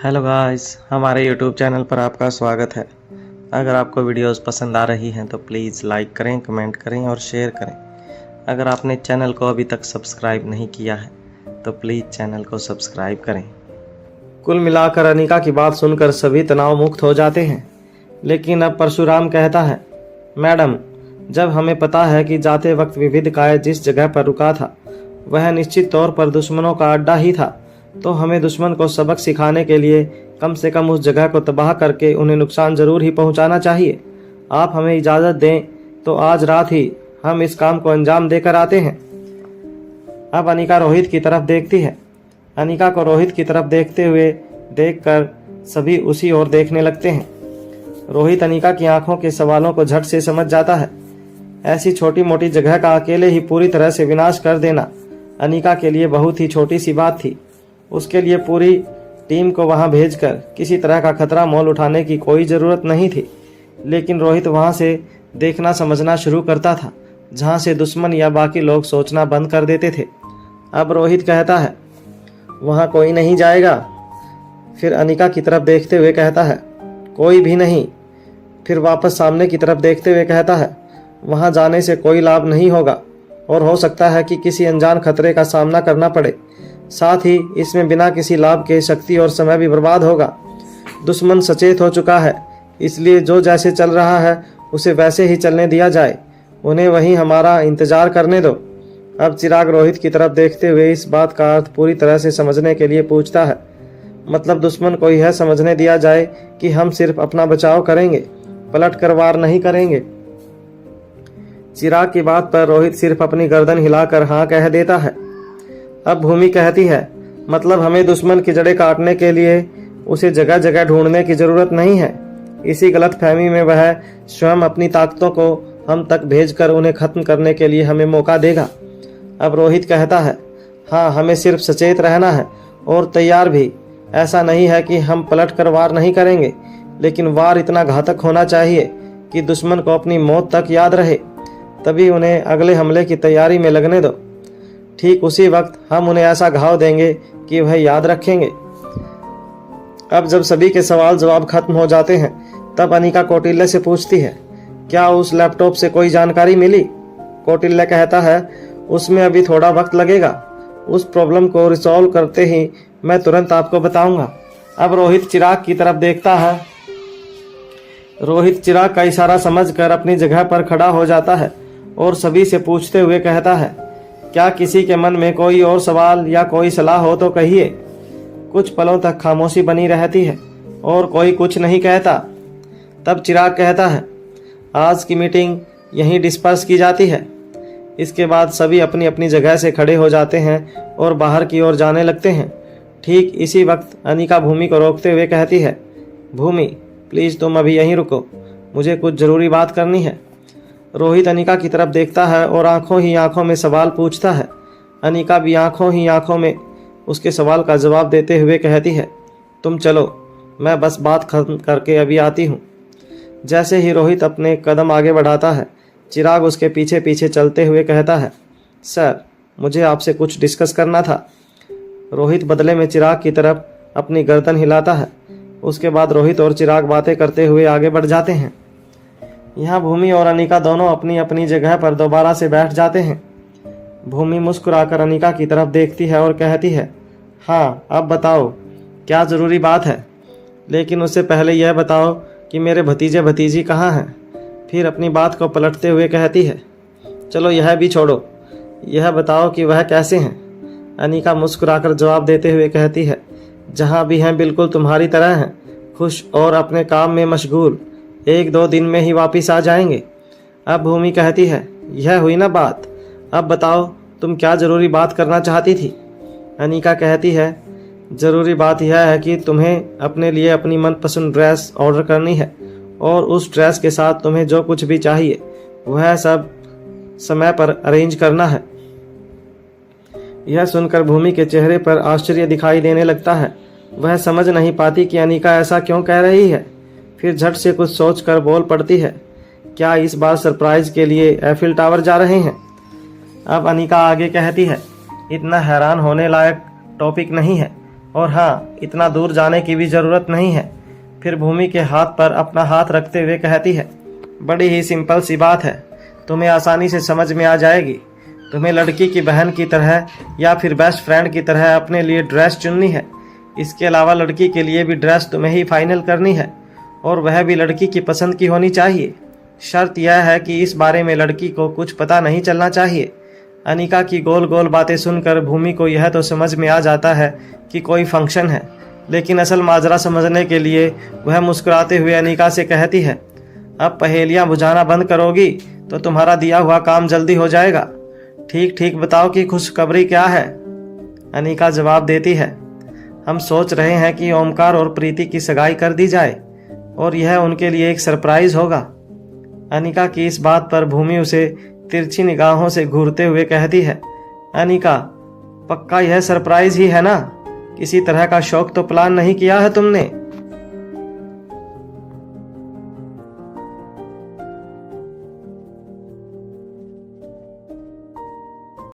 Hello guys, हमारे YouTube channel पर आपका स्वागत है। अगर आपको वीडियोस पसंद आ रही हैं तो प्लीज़ लाइक करें, कमेंट करें और शेयर करें। अगर आपने चैनल को अभी तक सब्सक्राइब नहीं किया है तो प्लीज़ चैनल को सब्सक्राइब करें। कुल मिलाकर अनिका की बात सुनकर सभी तनाव मुक्त हो जाते हैं। लेकिन अब परशुराम कहता है, मैडम, जब हमें पता है कि जाते वक्त विविधकाय जिस जगह पर रुका था वह निश्चित तौर पर दुश्मनों का अड्डा ही था, तो हमें दुश्मन को सबक सिखाने के लिए कम से कम उस जगह को तबाह करके उन्हें नुकसान जरूर ही पहुंचाना चाहिए। आप हमें इजाज़त दें तो आज रात ही हम इस काम को अंजाम देकर आते हैं। अब अनिका रोहित की तरफ देखती है। अनिका को रोहित की तरफ देखते हुए देखकर सभी उसी ओर देखने लगते हैं। रोहित अनिका की आंखों के सवालों को झट से समझ जाता है। ऐसी छोटी मोटी जगह का अकेले ही पूरी तरह से विनाश कर देना अनिका के लिए बहुत ही छोटी सी बात थी। उसके लिए पूरी टीम को वहां भेजकर किसी तरह का खतरा मोल उठाने की कोई ज़रूरत नहीं थी। लेकिन रोहित वहां से देखना समझना शुरू करता था जहां से दुश्मन या बाकी लोग सोचना बंद कर देते थे। अब रोहित कहता है, वहां कोई नहीं जाएगा। फिर अनिका की तरफ देखते हुए कहता है, कोई भी नहीं। फिर वापस सामने की तरफ देखते हुए कहता है, वहां जाने से कोई लाभ नहीं होगा और हो सकता है कि किसी अनजान खतरे का सामना करना पड़े। साथ ही इसमें बिना किसी लाभ के शक्ति और समय भी बर्बाद होगा। दुश्मन सचेत हो चुका है, इसलिए जो जैसे चल रहा है उसे वैसे ही चलने दिया जाए। उन्हें वहीं हमारा इंतजार करने दो। अब चिराग रोहित की तरफ देखते हुए इस बात का अर्थ पूरी तरह से समझने के लिए पूछता है, मतलब दुश्मन को यह समझने दिया जाए कि हम सिर्फ अपना बचाव करेंगे, पलट कर वार नहीं करेंगे। चिराग की बात पर रोहित सिर्फ अपनी गर्दन हिलाकर हाँ कह देता है। अब भूमि कहती है, मतलब हमें दुश्मन की जड़ें काटने के लिए उसे जगह जगह ढूंढने की जरूरत नहीं है। इसी गलतफहमी में वह स्वयं अपनी ताकतों को हम तक भेजकर उन्हें खत्म करने के लिए हमें मौका देगा। अब रोहित कहता है, हाँ, हमें सिर्फ सचेत रहना है और तैयार भी। ऐसा नहीं है कि हम पलट कर वार नहीं करेंगे, लेकिन वार इतना घातक होना चाहिए कि दुश्मन को अपनी मौत तक याद रहे। तभी उन्हें अगले हमले की तैयारी में लगने दो। ठीक उसी वक्त हम उन्हें ऐसा घाव देंगे कि वह याद रखेंगे। अब जब सभी के सवाल जवाब खत्म हो जाते हैं तब अनिका कौटिल्य से पूछती है, क्या उस लैपटॉप से कोई जानकारी मिली? कौटिल्य कहता है, उसमें अभी थोड़ा वक्त लगेगा। उस प्रॉब्लम को रिसॉल्व करते ही मैं तुरंत आपको बताऊंगा। अब रोहित चिराग की तरफ देखता है। रोहित चिराग का इशारा समझकर अपनी जगह पर खड़ा हो जाता है और सभी से पूछते हुए कहता है, क्या किसी के मन में कोई और सवाल या कोई सलाह हो तो कहिए। कुछ पलों तक खामोशी बनी रहती है और कोई कुछ नहीं कहता। तब चिराग कहता है, आज की मीटिंग यहीं डिस्पर्स की जाती है। इसके बाद सभी अपनी अपनी जगह से खड़े हो जाते हैं और बाहर की ओर जाने लगते हैं। ठीक इसी वक्त अनिका भूमि को रोकते हुए कहती है, भूमि, प्लीज़ तुम अभी यहीं रुको, मुझे कुछ ज़रूरी बात करनी है। रोहित अनिका की तरफ देखता है और आंखों ही आंखों में सवाल पूछता है। अनिका भी आंखों ही आंखों में उसके सवाल का जवाब देते हुए कहती है, तुम चलो, मैं बस बात खत्म करके अभी आती हूँ। जैसे ही रोहित अपने कदम आगे बढ़ाता है, चिराग उसके पीछे पीछे चलते हुए कहता है, सर, मुझे आपसे कुछ डिस्कस करना था। रोहित बदले में चिराग की तरफ अपनी गर्दन हिलाता है। उसके बाद रोहित और चिराग बातें करते हुए आगे बढ़ जाते हैं। यहाँ भूमि और अनिका दोनों अपनी अपनी जगह पर दोबारा से बैठ जाते हैं। भूमि मुस्कुराकर अनिका की तरफ देखती है और कहती है, हाँ, अब बताओ क्या ज़रूरी बात है, लेकिन उससे पहले यह बताओ कि मेरे भतीजे भतीजी कहाँ हैं। फिर अपनी बात को पलटते हुए कहती है, चलो यह भी छोड़ो, यह बताओ कि वह कैसे हैं। अनिका मुस्कुराकर जवाब देते हुए कहती है, जहाँ भी हैं बिल्कुल तुम्हारी तरह हैं, खुश और अपने काम में मशगूल। 1-2 दिन में ही वापस आ जाएंगे। अब भूमि कहती है, यह हुई ना बात, अब बताओ तुम क्या ज़रूरी बात करना चाहती थी। अनिका कहती है, ज़रूरी बात यह है कि तुम्हें अपने लिए अपनी मनपसंद ड्रेस ऑर्डर करनी है और उस ड्रेस के साथ तुम्हें जो कुछ भी चाहिए वह सब समय पर अरेंज करना है। यह सुनकर भूमि के चेहरे पर आश्चर्य दिखाई देने लगता है। वह समझ नहीं पाती कि अनिका ऐसा क्यों कह रही है। फिर झट से कुछ सोचकर बोल पड़ती है, क्या इस बार सरप्राइज के लिए एफिल टावर जा रहे हैं? अब अनिका आगे कहती है, इतना हैरान होने लायक टॉपिक नहीं है। और हाँ, इतना दूर जाने की भी जरूरत नहीं है। फिर भूमि के हाथ पर अपना हाथ रखते हुए कहती है, बड़ी ही सिंपल सी बात है, तुम्हें आसानी से समझ में आ जाएगी। तुम्हें लड़की की बहन की तरह या फिर बेस्ट फ्रेंड की तरह अपने लिए ड्रेस चुननी है। इसके अलावा लड़की के लिए भी ड्रेस तुम्हें ही फाइनल करनी है, और वह भी लड़की की पसंद की होनी चाहिए। शर्त यह है कि इस बारे में लड़की को कुछ पता नहीं चलना चाहिए। अनिका की गोल गोल बातें सुनकर भूमि को यह तो समझ में आ जाता है कि कोई फंक्शन है, लेकिन असल माजरा समझने के लिए वह मुस्कुराते हुए अनिका से कहती है, अब पहेलियां बुझाना बंद करोगी तो तुम्हारा दिया हुआ काम जल्दी हो जाएगा। ठीक ठीक बताओ कि खुशखबरी क्या है। अनिका जवाब देती है, हम सोच रहे हैं कि ओमकार और प्रीति की सगाई कर दी जाए और यह उनके लिए एक सरप्राइज होगा। अनिका की इस बात पर भूमि उसे तिरछी निगाहों से घूरते हुए कहती है, अनिका, पक्का यह सरप्राइज ही है ना? किसी तरह का शौक तो प्लान नहीं किया है तुमने?